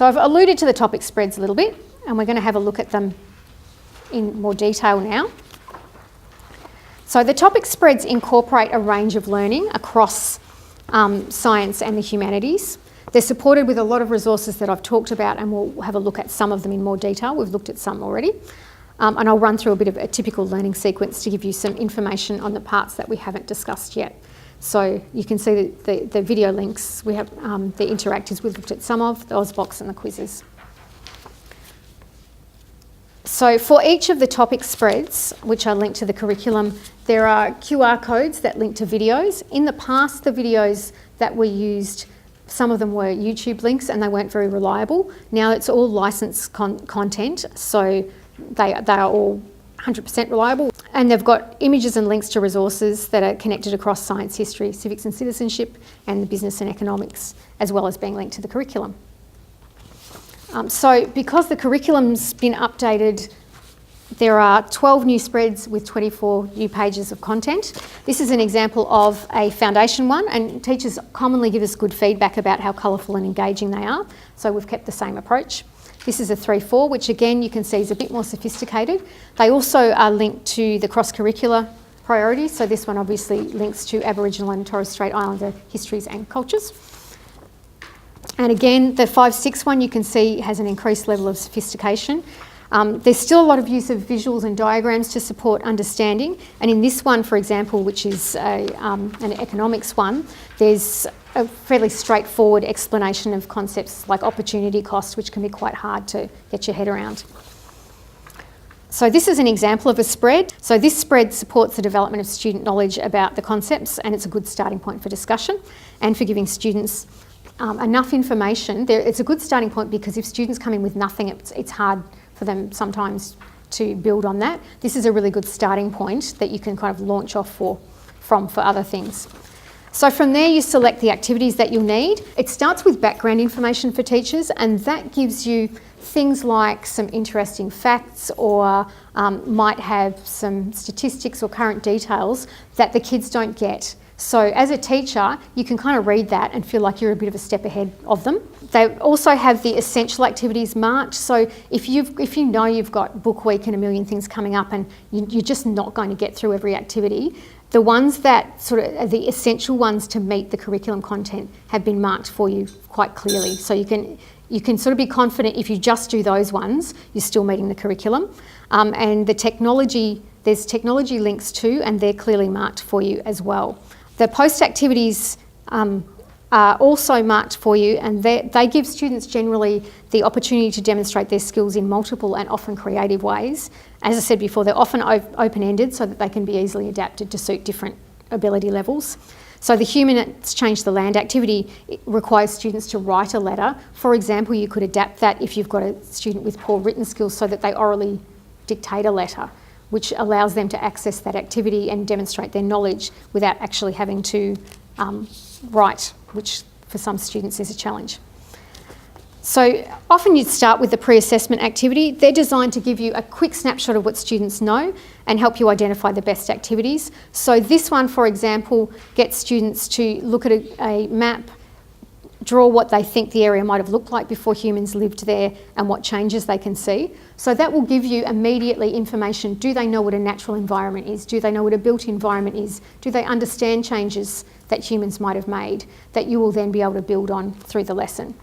So I've alluded to the topic spreads a little bit, and we're going to have a look at them in more detail now. So the topic spreads incorporate a range of learning across science and the humanities. They're supported with a lot of resources that I've talked about, and we'll have a look at some of them in more detail. We've looked at some already. And I'll run through a bit of a typical learning sequence to give you some information on the parts that we haven't discussed yet. So you can see the video links. We have the interactives we've looked at some of, the AusBox and the quizzes. So for each of the topic spreads, which are linked to the curriculum, there are QR codes that link to videos. In the past, the videos that we used, some of them were YouTube links and they weren't very reliable. Now it's all licensed content, so they are all 100% reliable. And they've got images and links to resources that are connected across science, history, civics and citizenship, and the business and economics, as well as being linked to the curriculum. So because the curriculum's been updated, there are 12 new spreads with 24 new pages of content. This is an example of a foundation one, and teachers commonly give us good feedback about how colourful and engaging they are, so we've kept the same approach. This is a 3-4, which again you can see is a bit more sophisticated. They also are linked to the cross-curricular priorities, so this one obviously links to Aboriginal and Torres Strait Islander histories and cultures. And again, the 5-6 one you can see has an increased level of sophistication. There's still a lot of use of visuals and diagrams to support understanding, and in this one, for example, which is an economics one, there's a fairly straightforward explanation of concepts like opportunity cost, which can be quite hard to get your head around. So this is an example of a spread. So this spread supports the development of student knowledge about the concepts, and it's a good starting point for discussion and for giving students enough information. It's a good starting point because if students come in with nothing, it's hard for them sometimes to build on that. This is a really good starting point that you can kind of launch off for other things. So from there you select the activities that you'll need. It starts with background information for teachers, and that gives you things like some interesting facts or might have some statistics or current details that the kids don't get. So as a teacher, you can kind of read that and feel like you're a bit of a step ahead of them. They also have the essential activities marked. So if you know you've got book week and a million things coming up and you're just not going to get through every activity, the ones that sort of are the essential ones to meet the curriculum content have been marked for you quite clearly. So you can sort of be confident if you just do those ones, you're still meeting the curriculum. And the technology, there's technology links too, and they're clearly marked for you as well. The post activities are also marked for you, and they give students generally the opportunity to demonstrate their skills in multiple and often creative ways. As I said before, they're often open-ended so that they can be easily adapted to suit different ability levels. So the Humans Change the Land activity requires students to write a letter. For example, you could adapt that if you've got a student with poor written skills so that they orally dictate a letter, which allows them to access that activity and demonstrate their knowledge without actually having to write, which for some students is a challenge. So often you'd start with the pre-assessment activity. They're designed to give you a quick snapshot of what students know and help you identify the best activities. So this one, for example, gets students to look at a map, draw what they think the area might have looked like before humans lived there and what changes they can see. So that will give you immediately information. Do they know what a natural environment is? Do they know what a built environment is? Do they understand changes that humans might have made that you will then be able to build on through the lesson?